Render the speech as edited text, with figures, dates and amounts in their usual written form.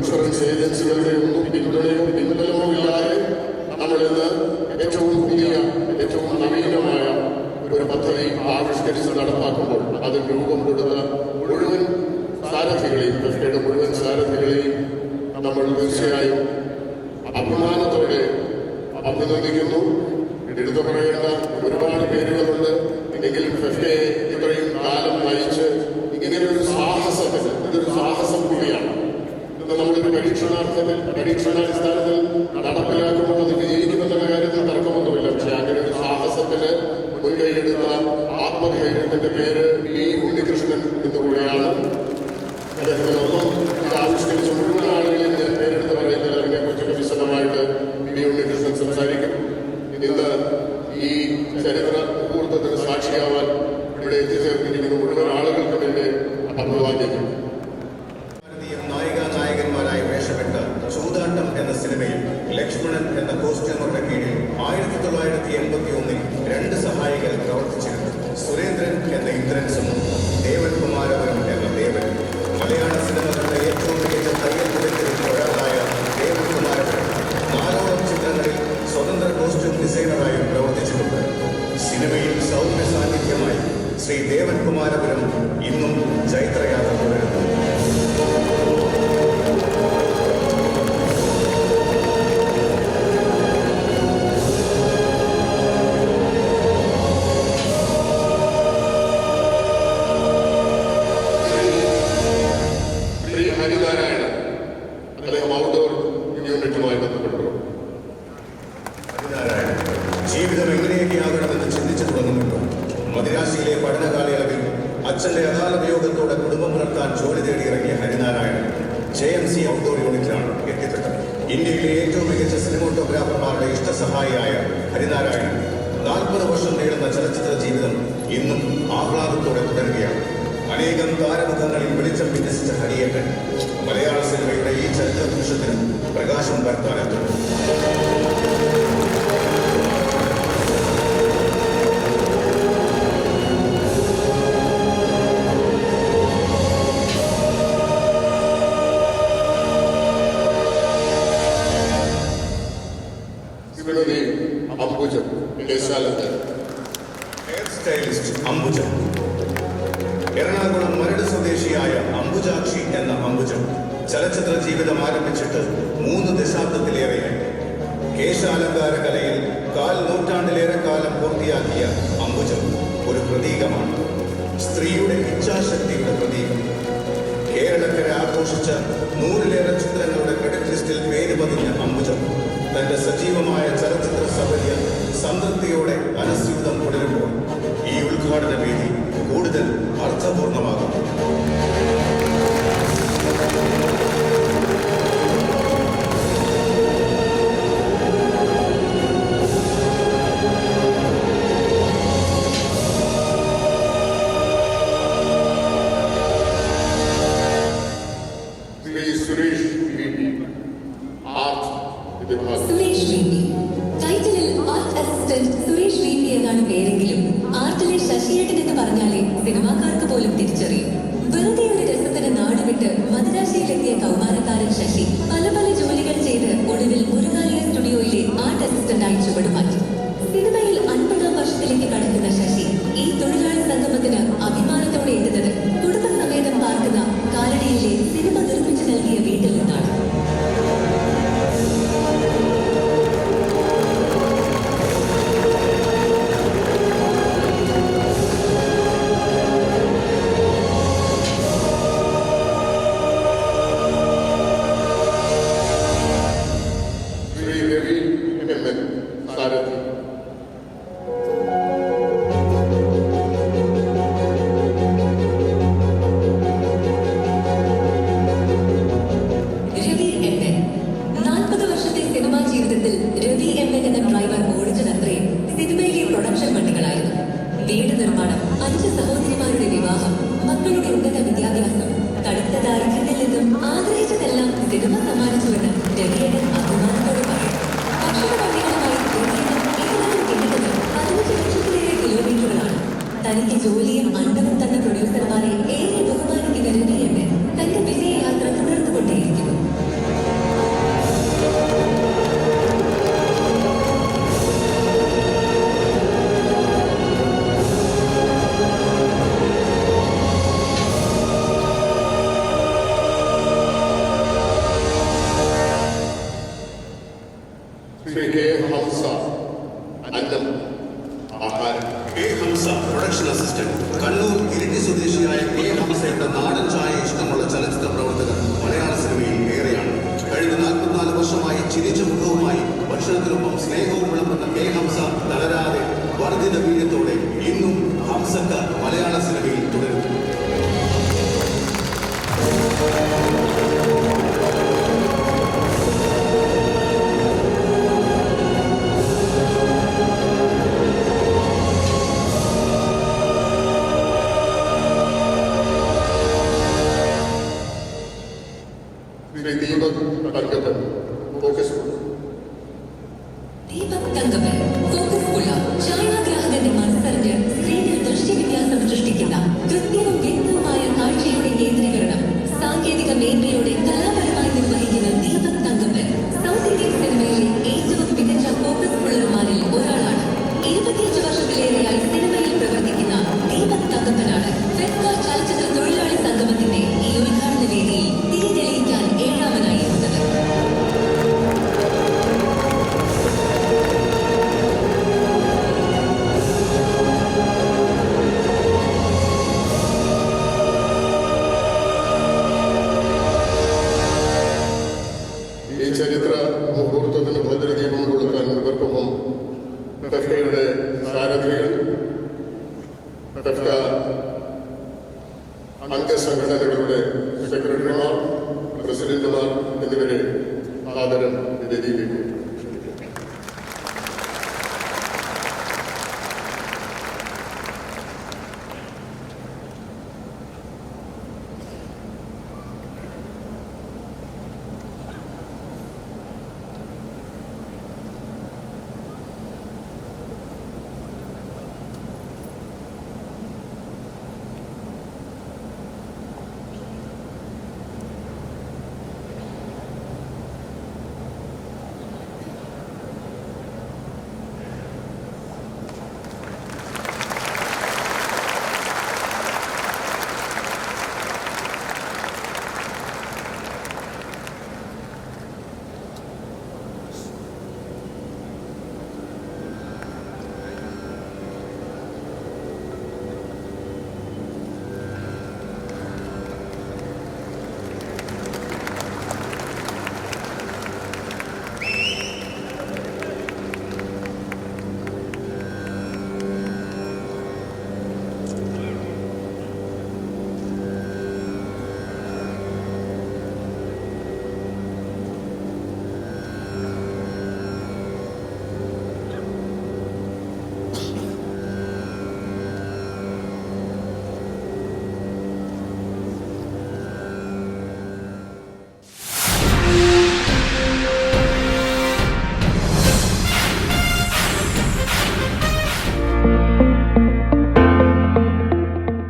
Insurance ഏജൻസികളുടെ ഒന്നും പിന്തുണയോ ഇല്ലാതെ നമ്മളിന്ന് ഏറ്റവും പുതിയ ഏറ്റവും നവീനമായ ഒരു പദ്ധതി ആവിഷ്കരിച്ച് നടപ്പാക്കുമ്പോൾ അതിന് രൂപം കൊടുത്ത മുഴുവൻ സാരഥികളെയും ഫെഫ്റ്റയുടെ മുഴുവൻ സാരഥികളെയും നമ്മൾ തീർച്ചയായും അഭിമാനത്തോടെ അഭിനന്ദിക്കുന്നു. എടുത്തു പറയേണ്ട ഒരുപാട് പേരുകളുണ്ട്. എങ്കിലും ഫെഫ്റ്റയെ ഇത്രയും കാലം നയിച്ച് ഇങ്ങനെയൊരു സാഹസത്തിന് ഇതൊരു സാഹസം കൂടിയാണ്. ഇത് നമ്മളൊരു പരീക്ഷണാടിസ്ഥാനത്തിൽ നടപ്പിലാക്കുമ്പോൾ അത് വിജയിക്കുമെന്നുള്ള കാര്യത്തിൽ തർക്കമൊന്നുമില്ല. പക്ഷെ അങ്ങനെ ഒരു സാഹസത്തിന് മുൻകൈയെടുത്ത ആത്മധൈര്യത്തിന്റെ പേര് ഈ ഉണ്ണികൃഷ്ണൻ എന്നുകൂടെയാണ്. അദ്ദേഹത്തിനൊപ്പം ഇത് ആവിഷ്കരിച്ച മുഴുവൻ ആളുകളെയും ഞാൻ പേരെടുത്ത് പറയുന്നത് അതിനെക്കുറിച്ചൊക്കെ വിശദമായിട്ട് ഈ ഉണ്ണികൃഷ്ണൻ സംസാരിക്കും. ഇന്ന് ഈ ചരിത്ര മുഹൂർത്തത്തിന് സാക്ഷിയാവാൻ ഇവിടെ എത്തിച്ചേർന്നിരിക്കുന്ന മുഴുവൻ ആളുകൾക്കും എന്റെ അഭിവാദ്യം. നായകന്മാരായി വേഷപ്പെട്ട ചൂതാട്ടം എന്ന സിനിമയിൽ ലക്ഷ്മണൻ എന്ന കോസ്റ്റ്യൂമറുടെ കീഴിൽ 1981 2 സഹായികൾ പ്രവർത്തിച്ചിരുന്നു. സുരേന്ദ്രൻ എന്ന ഇന്ദ്രൻസും ദേവൻ കുമാരപുരം എന്ന ദേവൻ. മലയാള സിനിമകളുടെ ഏറ്റവും മികച്ച തയ്യൽ വിദഗ്ധരിൽ ഒരാളായ ദേവൻ കുമാരപുരം 4ഓളം ചിത്രങ്ങളിൽ സ്വതന്ത്ര കോസ്റ്റ്യൂം ഡിസൈനറായും പ്രവർത്തിച്ചിട്ടുണ്ട്. സിനിമയിൽ സൗമ്യ സാന്നിധ്യമായി ശ്രീ ദേവൻ കുമാരപുരം ഇന്നും ചൈത്രയാത്ര തുടരുന്നു. ജീവിതം എങ്ങനെയൊക്കെയാകണമെന്ന് ചിന്തിച്ചു തുടങ്ങുന്നുണ്ടോ? മദിരാശിയിലെ പഠന കാലയളവിൽ അച്ഛന്റെ അകാല വിയോഗത്തോടെ കുടുംബം പുലർത്താൻ ജോലി തേടിയിറങ്ങിയ ഹരിനാരായണൻ JMC ഔട്ട്ഡോർ യൂണിറ്റിലാണ് എത്തിപ്പെട്ടത്. ഇന്ത്യയിലെ ഏറ്റവും മികച്ച സിനിമോട്ടോഗ്രാഫർമാരുടെ ഇഷ്ടസഹായിയായ ഹരിനാരായണൻ 40 വർഷം നീളുന്ന ചലച്ചിത്ര ജീവിതം ഇന്നും ആഹ്ലാദത്തോടെ തുടരുകയാണ്. അനേകം താരമുഖങ്ങളിൽ വെളിച്ചം വിന്യസിച്ച ഹരിയേട്ടൻ മലയാള സിനിമയുടെ ഈ ചരിത്ര നിമിഷത്തിന് പ്രകാശം പരത്താനെത്തും. Hair stylist Ambuja. എറണാകുളം മരട് സ്വദേശിയായ അംബുജാക്ഷി എന്ന അംബുജം ചലച്ചിത്ര ജീവിതം ആരംഭിച്ചിട്ട് 3 ദശാബ്ദത്തിലേറെയായി. കേശാലങ്കാര കലയിൽ 4 നൂറ്റാണ്ടിലേറെ കാലം പൂർത്തിയാക്കിയ അംബുജം ഒരു പ്രതീകമാണ്. സ്ത്രീയുടെ ഇച്ഛാശക്തിയുടെ പ്രതീകം. കേരളക്കര ആഘോഷിച്ച 100ലേറെ ചിത്രങ്ങളുടെ ക്രെഡിറ്റ് ലിസ്റ്റിൽ പേര് പതിഞ്ഞ അംബുജം തന്റെ സജീവമായ ചലച്ചിത്ര സഫല്യ സംതൃപ്തിയോടെ അനുസ്യൂതം തുടരുമ്പോൾ ഈ ഉദ്ഘാടന വേദി കൂടുതൽ അർത്ഥപൂർണമാകും. സുരേഷ് വി പി ടൈറ്റിലിൽ art assistant Suresh V P എന്നാണ് പേരെങ്കിലും ആർട്ടിലെ ശശിയേട്ടൻ എന്ന് പറഞ്ഞാലേ സിനിമാക്കാർക്ക് പോലും തിരിച്ചറിയും. വെറുതെ ഒരു രസത്തിന് നാടുവിട്ട് മദിരാശിയിലെത്തിയ കൗമാരക്കാരൻ ശശി പല പല ജോലികൾ ചെയ്ത് ഒടുവിൽ മുരുകാലയ സ്റ്റുഡിയോയിലെ ആർട്ട് അസിസ്റ്റന്റായി ചുവടുമാറ്റി. സിനിമയിൽ 50ാം വർഷത്തിലേക്ക് കടക്കുന്ന ശശി ഈ തൊഴിലാളി സംഗമത്തിന് അഭിമാനത്തോടെ എത്തുന്നത് കുടുംബസമേതം പാർക്കുന്ന കാലടിയിലെ സിനിമ നിർമ്മിച്ചു നൽകിയ വീട്ടിൽ നിന്നാണ്. വീട് നിർമ്മാണം, 5 സഹോദരിമാരുടെ വിവാഹം, മക്കളുടെ ഉന്നത വിദ്യാഭ്യാസം, കടുത്ത ദാരിദ്ര്യത്തിൽ നിന്നും ആഗ്രഹിച്ചതെല്ലാം സിനിമ സമ്മാനിച്ചുവെന്ന് രവിയേട്ടൻ അഭിമാനത്തോടെ പറയും. ഭക്ഷണവണ്ടികളുമായി ഇതിനകം കിട്ടുന്നത് 15 ലക്ഷത്തിലേറെ കിലോമീറ്ററുകളാണ്. തനിക്ക് ജോലിയും അണ്ടവും തന്ന പ്രൊഡ്യൂസർമാരെ ഏറെ ബഹുമാനിക്കുന്ന രവിയേട്ടൻ തന്റെ വിജയയാത്ര തുടർന്നുകൊണ്ടേയിരിക്കുന്നു. ശ്രീ കെ ഹംസ അന്നം ആഹാരം. K Hamsa production assistant. Kannur Iritty സ്വദേശിയായ കെ ഹംസയുടെ നാടൻ ചായ ഇഷ്ടമുള്ള ചലച്ചിത്ര പ്രവർത്തകർ മലയാള സിനിമയിൽ ഏറെയാണ്. കഴിഞ്ഞ 44 വർഷമായി ചിരിച്ച മുഖവുമായി ഭക്ഷണത്തിനൊപ്പം സ്നേഹവും വിളമ്പുന്ന കെ ഹംസ തളരാതെ വർദ്ധിത വീര്യത്തോടെ ഇന്നും ഹംസക്ക മലയാള സിനിമയിൽ തുടരുന്നു. ശ്രീ ദീപക് തങ്കപ്പൻ ഫോക്കസ്. ദീപക് തങ്കപ്പൻ ഫോക്കസ് പുള്ള ഛായാഗ്രാഹകന്റെ മനസ്സറിഞ്ഞ് സ്ക്രീനിൽ ദൃശ്യവ്യത്യാസം സൃഷ്ടിക്കുന്ന കൃത്യവും വ്യക്തവുമായ കാഴ്ചയുടെ കേന്ദ്രീകരണം സാങ്കേതിക മേന്മയോടെ കലാപരമായി നിർവഹിക്കുന്ന ദീപക് തങ്കപ്പൻ സൗത്ത് ഇന്ത്യൻ സിനിമയിലെ ഏറ്റവും മികച്ച ഫോക്കസ് പുള്ളർമാരിൽ ഒരാളാണ്. 25 വർഷത്തിലേറെയായി സിനിമയിൽ പ്രവർത്തിക്കുന്ന ദീപക് തങ്കപ്പനാണ് ഫെസ്ക ചലച്ചിത്ര തൊഴിലാളി സംഗമത്തിന്റെ ഈ ഉദ്ഘാടന വേദിയിൽ തിരിതെളിയിക്കാൻ ഏഴാമനായി എത്തുന്നത്. ഈ ചരിത്ര മുഹൂർത്തത്തിന് ഭദ്രദീപം കൊടുക്കാൻ ഇവർക്കൊപ്പം ഫെഫ്കയുടെ സാരഥികൾ, ഫെഫ്ക അംഗസംഘടനകളുടെ സെക്രട്ടറിമാർ, പ്രസിഡന്റുമാർ എന്നിവരെ ആദരം നിവേദിക്കുന്നു.